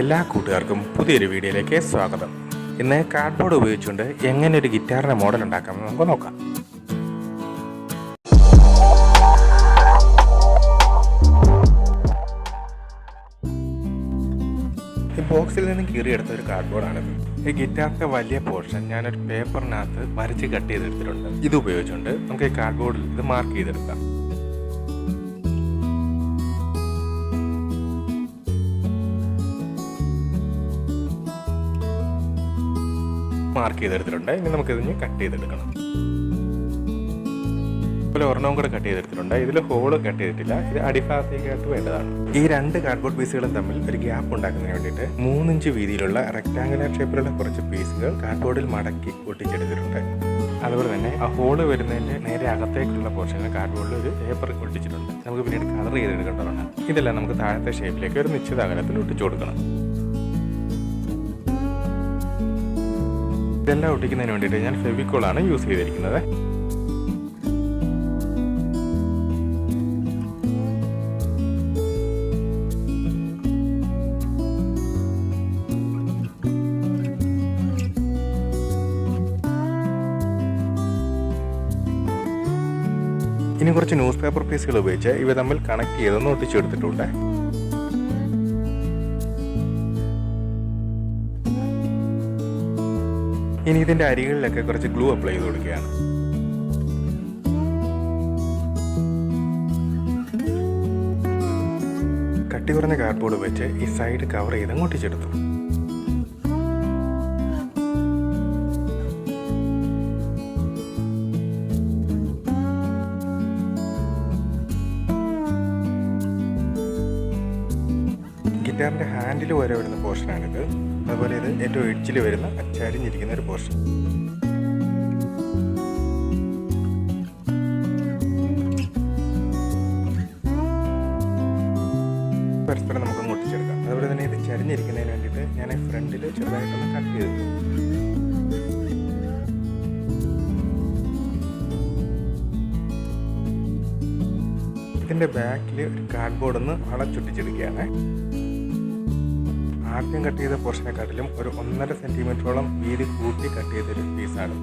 എല്ലാ കൂട്ടുകാർക്കും പുതിയൊരു വീഡിയോയിലേക്ക് സ്വാഗതം. ഇന്ന് കാർഡ്ബോർഡ് ഉപയോഗിച്ചുകൊണ്ട് എങ്ങനെ ഒരു ഗിറ്റാറിൻ്റെ മോഡൽ ഉണ്ടാക്കാമെന്ന് നമുക്ക് നോക്കാം. ഈ ബോക്സിൽ നിന്ന് കീറിയെടുത്ത ഒരു കാർഡ്ബോർഡാണിത്. ഈ ഗിറ്റാറിൻ്റെ വലിയ പോർഷൻ ഞാനൊരു പേപ്പറിനകത്ത് വരച്ച് കട്ട് ചെയ്തെടുത്തിട്ടുണ്ട്. ഇത് ഉപയോഗിച്ചുകൊണ്ട് നമുക്ക് ഈ കാർഡ്ബോർഡിൽ ഇത് മാർക്ക് ചെയ്തെടുക്കാം. മാർക്ക് ചെയ്തെടുത്തിട്ടുണ്ട്. ഇനി നമുക്കിതിന് കട്ട് ചെയ്തെടുക്കണം. അതുപോലെ ഒരെണ്ണവും കൂടെ കട്ട് ചെയ്തെടുത്തിട്ടുണ്ട്. ഇതിൽ ഹോള് കട്ട് ചെയ്തിട്ടില്ല. ഇത് അടിഭാഗത്തേക്കായിട്ട് വേണ്ടതാണ്. ഈ രണ്ട് കാർഡ്ബോർഡ് പീസുകളും തമ്മിൽ ഒരു ഗ്യാപ്പ് ഉണ്ടാക്കുന്നതിന് വേണ്ടിയിട്ട് 3 ഇഞ്ച് വീതിയിലുള്ള റെക്ടാങ്കുലർ ഷേപ്പിലുള്ള കുറച്ച് പീസുകൾ കാർഡ്ബോർഡിൽ മടക്കി ഒട്ടിച്ചെടുത്തിട്ടുണ്ട്. അതുപോലെ തന്നെ ആ ഹോള് വരുന്നതിൻ്റെ നേരെ അകത്തേക്കുള്ള പോർഷനിൽ കാർഡ്ബോർഡിൽ ഒരു പേപ്പർ ഒട്ടിച്ചിട്ടുണ്ട്. നമുക്ക് പിന്നീട് കളർ ചെയ്തെടുക്കേണ്ടതാണ്. ഇതെല്ലാം നമുക്ക് താഴത്തെ ഷേപ്പിലേക്ക് ഒരു നിശ്ചിത അകലത്തിൽ ഒട്ടിച്ചു കൊടുക്കണം. ഇതെല്ലാം ഒട്ടിക്കുന്നതിന് വേണ്ടിയിട്ട് ഞാൻ ഫെവിക്കോളാണ് യൂസ് ചെയ്തിരിക്കുന്നത്. ഇനി കുറച്ച് ന്യൂസ് പേപ്പർ പീസുകൾ ഉപയോഗിച്ച് ഇവ തമ്മിൽ കണക്ട് ചെയ്തൊന്ന് ഒട്ടിച്ചെടുത്തിട്ടുണ്ട്. ഇനി ഇതിൻ്റെ അരികളിലൊക്കെ കുറച്ച് ഗ്ലൂ അപ്ലൈ ചെയ്ത് കൊടുക്കുകയാണ്. കട്ടി കുറഞ്ഞ കാർഡ്ബോർഡ് വെച്ച് ഈ സൈഡ് കവർ ചെയ്ത് ഒട്ടിച്ചെടുത്തു. ഗിറ്റാറിൻ്റെ ഹാൻഡിൽ വരെ വരുന്ന പോർഷനാണിത്. അതുപോലെ ഇത് ഏറ്റവും എഡ്ജിൽ വരുന്ന ചരിഞ്ഞിരിക്കുന്ന ഒരു പോർഷൻ. പരസ്പരം നമുക്ക് ഒട്ടിച്ചെടുക്കാം. അതുപോലെ തന്നെ ഇത് ചരിഞ്ഞിരിക്കുന്നതിന് വേണ്ടിയിട്ട് ഞാൻ ഫ്രണ്ടിൽ ചെറുതായിട്ടൊന്ന് കട്ട് ചെയ്തിട്ടു. ഇതിൻ്റെ ബാക്കിൽ ഒരു കാർഡ്ബോർഡ് ഒന്ന് വളച്ചൊട്ടിച്ചെടുക്കുകയാണ്. ആദ്യം കട്ട് ചെയ്ത പോർഷനെക്കാട്ടിലും ഒരു 1.5 സെൻറ്റിമീറ്ററോളം വീതി കൂട്ടി കട്ട് ചെയ്തൊരു പീസാണ്.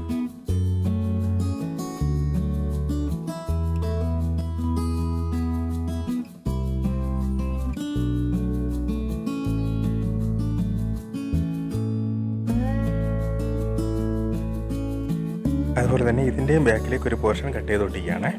അതുപോലെ തന്നെ ഇതിൻ്റെയും ബാക്കിലേക്ക് ഒരു പോർഷൻ കട്ട് ചെയ്തൊട്ടിക്കുകയാണ്.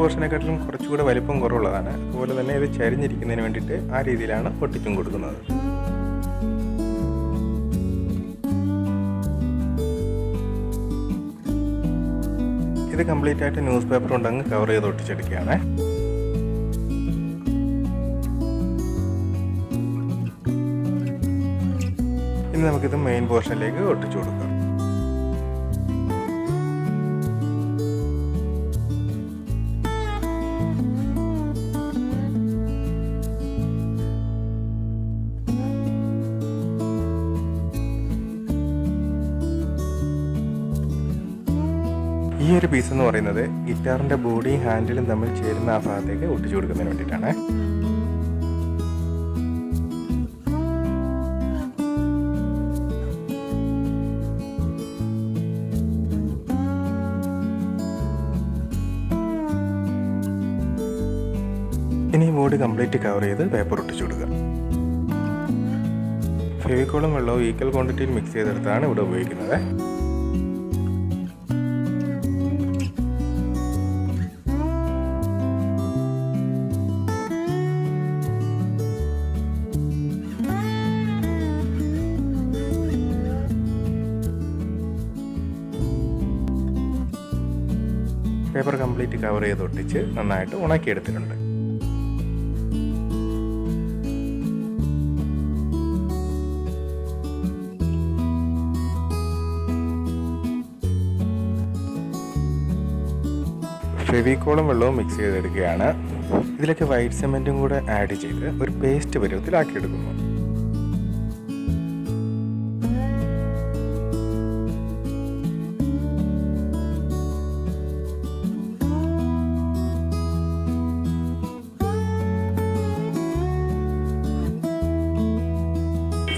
പോർഷനെക്കാട്ടിലും കുറച്ചുകൂടെ വലിപ്പം കുറവുള്ളതാണ്. അതുപോലെ തന്നെ ഇത് ചരിഞ്ഞിരിക്കുന്നതിന് വേണ്ടിയിട്ട് ആ രീതിയിലാണ് ഒട്ടിച്ചും കൊടുക്കുന്നത്. ഇത് കംപ്ലീറ്റ് ആയിട്ട് ന്യൂസ് പേപ്പർ കൊണ്ടങ്ങ് കവർ ചെയ്ത് ഒട്ടിച്ചെടുക്കുകയാണ്. ഇനി നമുക്കിത് മെയിൻ പോർഷനിലേക്ക് ഒട്ടിച്ചു കൊടുക്കാം. ഈ ഒരു പീസ് എന്ന് പറയുന്നത് ഗിറ്റാറിൻ്റെ ബോഡിയും ഹാൻഡിലും തമ്മിൽ ചേരുന്ന ആ ഭാഗത്തേക്ക് ഒട്ടിച്ചു കൊടുക്കുന്നതിന് വേണ്ടിയിട്ടാണ്. ഇനി ബോഡി കംപ്ലീറ്റ് കവർ ചെയ്ത് പേപ്പർ ഒട്ടിച്ചു കൊടുക്കുക. ഫെവിക്കോളും വെള്ളവും ഈക്വൽ ക്വാണ്ടിറ്റിയിൽ മിക്സ് ചെയ്തെടുത്താണ് ഇവിടെ ഉപയോഗിക്കുന്നത്. പേപ്പർ കംപ്ലീറ്റ് കവർ ചെയ്ത് ഒട്ടിച്ച് നന്നായിട്ട് ഉണക്കിയെടുത്തിട്ടുണ്ട്. ഫെവിക്കോളും വെള്ളവും മിക്സ് ചെയ്തെടുക്കുകയാണ്. ഇതിലേക്ക് വൈറ്റ് സിമെൻറ്റും കൂടെ ആഡ് ചെയ്ത് ഒരു പേസ്റ്റ് പരുവത്തിലാക്കിയെടുക്കുന്നു.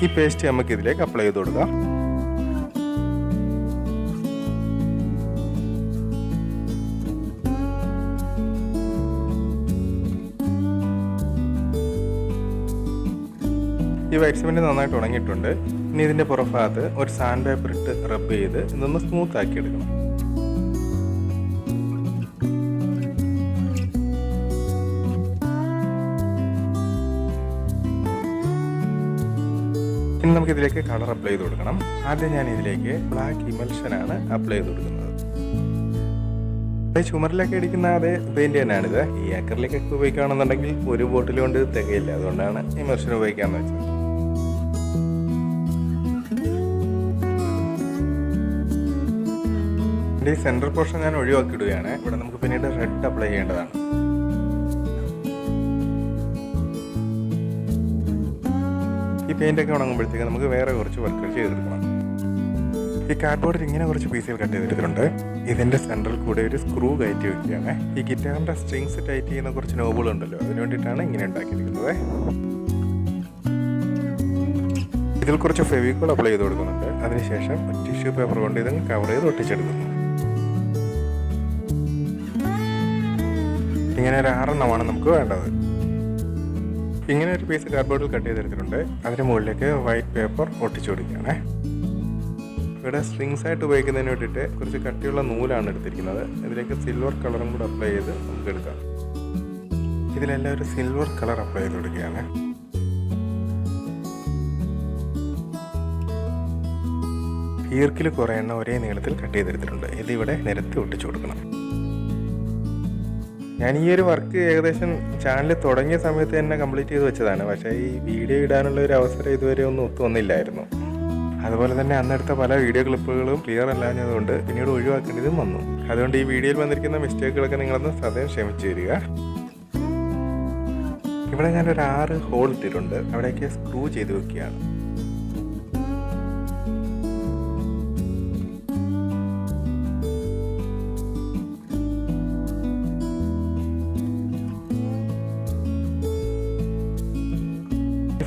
ഈ പേസ്റ്റ് നമുക്ക് ഇതിലേക്ക് അപ്ലൈ ചെയ്ത് കൊടുക്കാം. ഈ വൈറ്റ് സിമെൻറ്റ് നന്നായിട്ട് ഉണങ്ങിയിട്ടുണ്ട്. ഇനി ഇതിൻ്റെ പുറഭാഗത്ത് ഒരു സാൻഡ് പേപ്പർ ഇട്ട് റബ്ബ് ചെയ്ത് ഇതൊന്ന് സ്മൂത്ത് ആക്കി എടുക്കണം. ഇനി നമുക്കിതിലേക്ക് കളർ അപ്ലൈ ചെയ്ത് കൊടുക്കണം. ആദ്യം ഞാൻ ഇതിലേക്ക് ബ്ലാക്ക് ഇമൽഷനാണ് അപ്ലൈ ചെയ്ത് കൊടുക്കുന്നത്. ചുമരിലൊക്കെ അടിക്കുന്ന അതേ പെയിൻറ് തന്നെയാണിത്. ഈ ഏക്കറിലേക്കൊക്കെ ഉപയോഗിക്കുകയാണെന്നുണ്ടെങ്കിൽ ഒരു ബോട്ടിൽ കൊണ്ട് തികയില്ല. അതുകൊണ്ടാണ് ഇമൽഷൻ ഉപയോഗിക്കാമെന്ന് വെച്ചത്. ഈ സെൻറ്റർ പോർഷൻ ഞാൻ ഒഴിവാക്കിയിടുകയാണ്. ഇവിടെ നമുക്ക് പിന്നീട് റെഡ് അപ്ലൈ ചെയ്യേണ്ടതാണ്. ഈ പെയിൻ്റൊക്കെ ഉണങ്ങുമ്പോഴത്തേക്ക് നമുക്ക് വേറെ കുറച്ച് വർക്കുകൾ ചെയ്തെടുക്കണം. ഈ കാർഡ്ബോർഡിൽ ഇങ്ങനെ കുറച്ച് പീസുകൾ കട്ട് ചെയ്തെടുത്തിട്ടുണ്ട്. ഇതിൻ്റെ സെൻറ്ററിൽ കൂടെ ഒരു സ്ക്രൂ കയറ്റി വെക്കുകയാണ്. ഈ ഗിറ്റാറിൻ്റെ സ്ട്രിങ്സ് ടൈറ്റ് ചെയ്യുന്ന കുറച്ച് നോബുകളുണ്ടല്ലോ, അതിന് വേണ്ടിയിട്ടാണ് ഇങ്ങനെ ഉണ്ടാക്കിയിരിക്കുന്നത്. ഇതിൽ കുറച്ച് ഫെവിക്കോൾ അപ്ലൈ ചെയ്ത് കൊടുക്കുന്നുണ്ട്. അതിനുശേഷം ടിഷ്യൂ പേപ്പർ കൊണ്ട് ഇതങ്ങ് കവർ ചെയ്ത് ഒട്ടിച്ചെടുക്കുന്നു. ഇങ്ങനെ ഒരു 6 നമുക്ക് വേണ്ടത്. ഇങ്ങനെ ഒരു പീസ് കാർഡ്ബോർഡിൽ കട്ട് ചെയ്തെടുത്തിട്ടുണ്ട്. അതിന് മുകളിലേക്ക് വൈറ്റ് പേപ്പർ ഒട്ടിച്ചു കൊടുക്കുകയാണ്. ഇവിടെ സ്ട്രിങ്സ് ആയിട്ട് ഉപയോഗിക്കുന്നതിന് വേണ്ടിയിട്ട് കുറച്ച് കട്ടിയുള്ള നൂലാണ് എടുത്തിരിക്കുന്നത്. ഇതിലേക്ക് സിൽവർ കളറും കൂടെ അപ്ലൈ ചെയ്ത് നമുക്ക് എടുക്കാം. ഇതിലെല്ലാം ഒരു സിൽവർ കളർ അപ്ലൈ ചെയ്ത് കൊടുക്കുകയാണ്. ഈർക്കിൽ കുറേ എണ്ണം ഒരേ നീളത്തിൽ കട്ട് ചെയ്തെടുത്തിട്ടുണ്ട്. ഇതിവിടെ നിരത്തി ഒട്ടിച്ചു കൊടുക്കണം. ഞാൻ ഈ ഒരു വർക്ക് ഏകദേശം ചാനൽ തുടങ്ങിയ സമയത്ത് തന്നെ കംപ്ലീറ്റ് ചെയ്ത് വെച്ചതാണ്. പക്ഷേ ഈ വീഡിയോ ഇടാനുള്ള ഒരു അവസരം ഇതുവരെ ഒന്നും ഒത്തു വന്നില്ലായിരുന്നു. അതുപോലെ തന്നെ അന്നെടുത്ത പല വീഡിയോ ക്ലിപ്പുകളും ക്ലിയർ അല്ലാഞ്ഞതുകൊണ്ട് പിന്നീട് ഒഴിവാക്കേണ്ടതും വന്നു. അതുകൊണ്ട് ഈ വീഡിയോയിൽ വന്നിരിക്കുന്ന മിസ്റ്റേക്കുകളൊക്കെ നിങ്ങളൊന്ന് സദയം ക്ഷമിച്ചു തരിക. ഇവിടെ ഞാനൊരു 6 ഹോൾ ഇട്ടിട്ടുണ്ട്. അവിടേക്ക് സ്ക്രൂ ചെയ്ത് വെക്കുകയാണ്.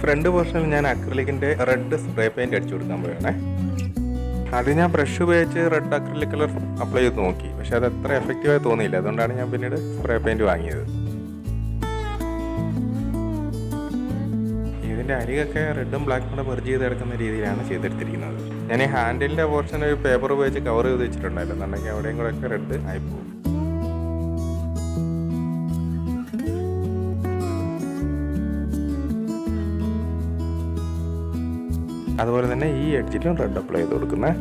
ഫ്രണ്ട് പോർഷനിൽ ഞാൻ അക്രിലിക്കിൻ്റെ റെഡ് സ്പ്രേ പെയിൻറ് അടിച്ചു കൊടുക്കാൻ പോവുകയാണേ. അത് ഞാൻ ബ്രഷ് ഉപയോഗിച്ച് റെഡ് അക്രിലിക് കളർ അപ്ലൈ ചെയ്ത് നോക്കി. പക്ഷെ അത് അത്ര എഫക്റ്റീവായി തോന്നിയില്ല. അതുകൊണ്ടാണ് ഞാൻ പിന്നീട് സ്പ്രേ പെയിൻറ് വാങ്ങിയത്. ഇതിൻ്റെ അരികൊക്കെ റെഡും ബ്ലാക്കും കൂടെ മെർജ് ചെയ്ത് എടുക്കുന്ന രീതിയിലാണ് ചെയ്തെടുത്തിരിക്കുന്നത്. ഞാൻ ഈ ഹാൻഡിലിൻ്റെ പോർഷൻ ഒരു പേപ്പർ ഉപയോഗിച്ച് കവർ ചെയ്ത് വെച്ചിട്ടുണ്ടായിരുന്നു. എന്നുണ്ടെങ്കിൽ അവിടെയും കൂടെ ഒക്കെ റെഡ് ആയിപ്പോകും. അതുപോലെ തന്നെ ഈ എഡ്ജിലും റെഡ് അപ്ലൈ ചെയ്ത് കൊടുക്കുന്നത്.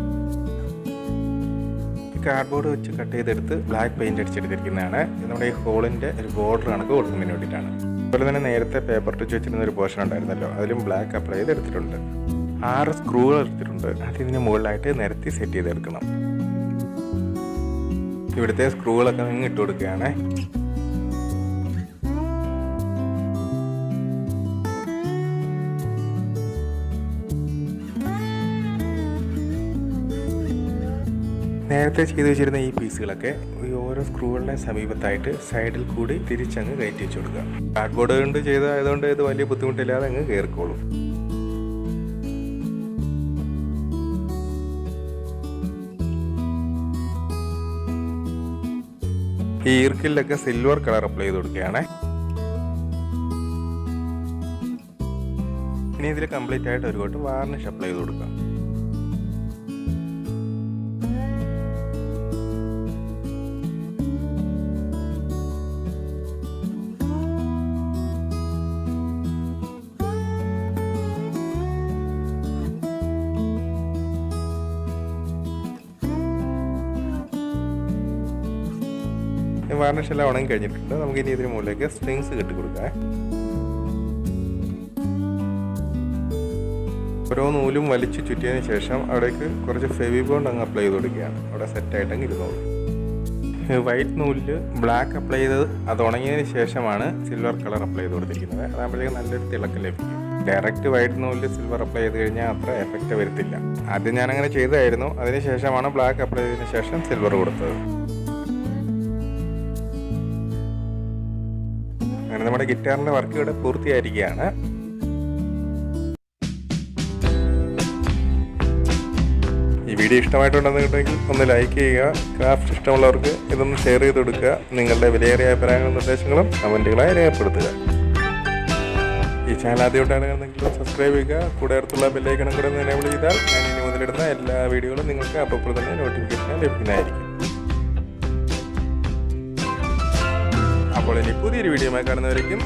കാർഡ്ബോർഡ് വെച്ച് കട്ട് ചെയ്തെടുത്ത് ബ്ലാക്ക് പെയിൻറ് അടിച്ചെടുത്തിരിക്കുന്നതാണ്. ഇത് നമ്മുടെ ഈ ഹോളിൻ്റെ ഒരു ബോർഡർ കണക്ക് കൊടുക്കുന്നതിന് വേണ്ടിയിട്ടാണ്. അതുപോലെ തന്നെ നേരത്തെ പേപ്പർ ടച്ച് വെച്ചിരുന്ന ഒരു പോർഷൻ ഉണ്ടായിരുന്നല്ലോ, അതിലും ബ്ലാക്ക് അപ്ലൈ ചെയ്തെടുത്തിട്ടുണ്ട്. 6 സ്ക്രൂകൾ എടുത്തിട്ടുണ്ട്. അത് ഇതിന് മുകളിലായിട്ട് നിരത്തി സെറ്റ് ചെയ്തെടുക്കണം. ഇവിടുത്തെ സ്ക്രൂകളൊക്കെ നിങ്ങൾ ഇട്ട് കൊടുക്കുകയാണ്. നേരത്തെ ചെയ്ത് വെച്ചിരുന്ന ഈ പീസുകളൊക്കെ ഈ ഓരോ സ്ക്രൂകളുടെ സമീപത്തായിട്ട് സൈഡിൽ കൂടി തിരിച്ചങ്ങ് കയറ്റി വെച്ച് കൊടുക്കുക. കാർഡ്ബോർഡ് കൊണ്ട് ചെയ്തതായതുകൊണ്ട് ഇത് വലിയ ബുദ്ധിമുട്ടില്ലാതെ അങ്ങ് കയറിക്കോളും. ഈ ഈർക്കിലൊക്കെ സിൽവർ കളർ അപ്ലൈ ചെയ്ത് കൊടുക്കുകയാണ്. ഇനി ഇതിൽ കംപ്ലീറ്റ് ആയിട്ട് ഒരു കോട്ട് വാർണിഷ് അപ്ലൈ ചെയ്ത് കൊടുക്കാം. വാർണിഷ് എല്ലാം ഉണങ്ങി കഴിഞ്ഞിട്ടുണ്ട്. നമുക്ക് ഇനി ഇതിന് മുകളിലേക്ക് സ്ട്രിങ്സ് കെട്ടി കൊടുക്കാം. ഓരോ നൂലും വലിച്ചു ചുറ്റിയതിന് ശേഷം അവിടേക്ക് കുറച്ച് ഫെവിബോണ്ട് അങ്ങ് അപ്ലൈ ചെയ്ത് കൊടുക്കുകയാണ്. അവിടെ സെറ്റായിട്ടങ്ങ് ഇരുന്നോളൂ. വൈറ്റ് നൂലിൽ ബ്ലാക്ക് അപ്ലൈ ചെയ്ത് അത് ഉണങ്ങിയതിന് ശേഷമാണ് സിൽവർ കളർ അപ്ലൈ ചെയ്ത് കൊടുത്തിരിക്കുന്നത്. അതാകുമ്പോഴേക്കും നല്ലൊരു തിളക്കം ലഭിക്കും. ഡയറക്റ്റ് വൈറ്റ് നൂലിൽ സിൽവർ അപ്ലൈ ചെയ്ത് കഴിഞ്ഞാൽ അത്ര എഫക്റ്റ് വരത്തില്ല. ആദ്യം ഞാനങ്ങനെ ചെയ്തായിരുന്നു. അതിനുശേഷമാണ് ബ്ലാക്ക് അപ്ലൈ ചെയ്തതിന് ശേഷം സിൽവർ കൊടുത്തത്. അങ്ങനെ നമ്മുടെ ഗിറ്റാറിൻ്റെ വർക്ക് ഇവിടെ പൂർത്തിയായിരിക്കുകയാണ്. വീഡിയോ ഇഷ്ടമായിട്ടുണ്ടെന്നുണ്ടെങ്കിൽ ഒന്ന് ലൈക്ക് ചെയ്യുക. ക്രാഫ്റ്റ് ഇഷ്ടമുള്ളവർക്ക് ഇതൊന്ന് ഷെയർ ചെയ്ത് കൊടുക്കുക. നിങ്ങളുടെ വിലയേറിയ അഭിപ്രായങ്ങളും നിർദ്ദേശങ്ങളും കമൻറ്റുകളായി രേഖപ്പെടുത്തുക. ഈ ചാനൽ ആദ്യമായിട്ടാണ് കാണുന്നതെങ്കിൽ സബ്സ്ക്രൈബ് ചെയ്യുക. കൂടെ അടുത്തുള്ള ബെല്ലൈക്കണും കൂടെ എനേബിൾ ചെയ്താൽ ഞാൻ ഇനി മുതലിടുന്ന എല്ലാ വീഡിയോകളും നിങ്ങൾക്ക് അപ്പോൾ തന്നെ നോട്ടിഫിക്കേഷൻ ലഭിക്കുന്നതായിരിക്കും. അപ്പോൾ ഇനി പുതിയൊരു വീഡിയോയുമായി കാണുന്നവരേക്കും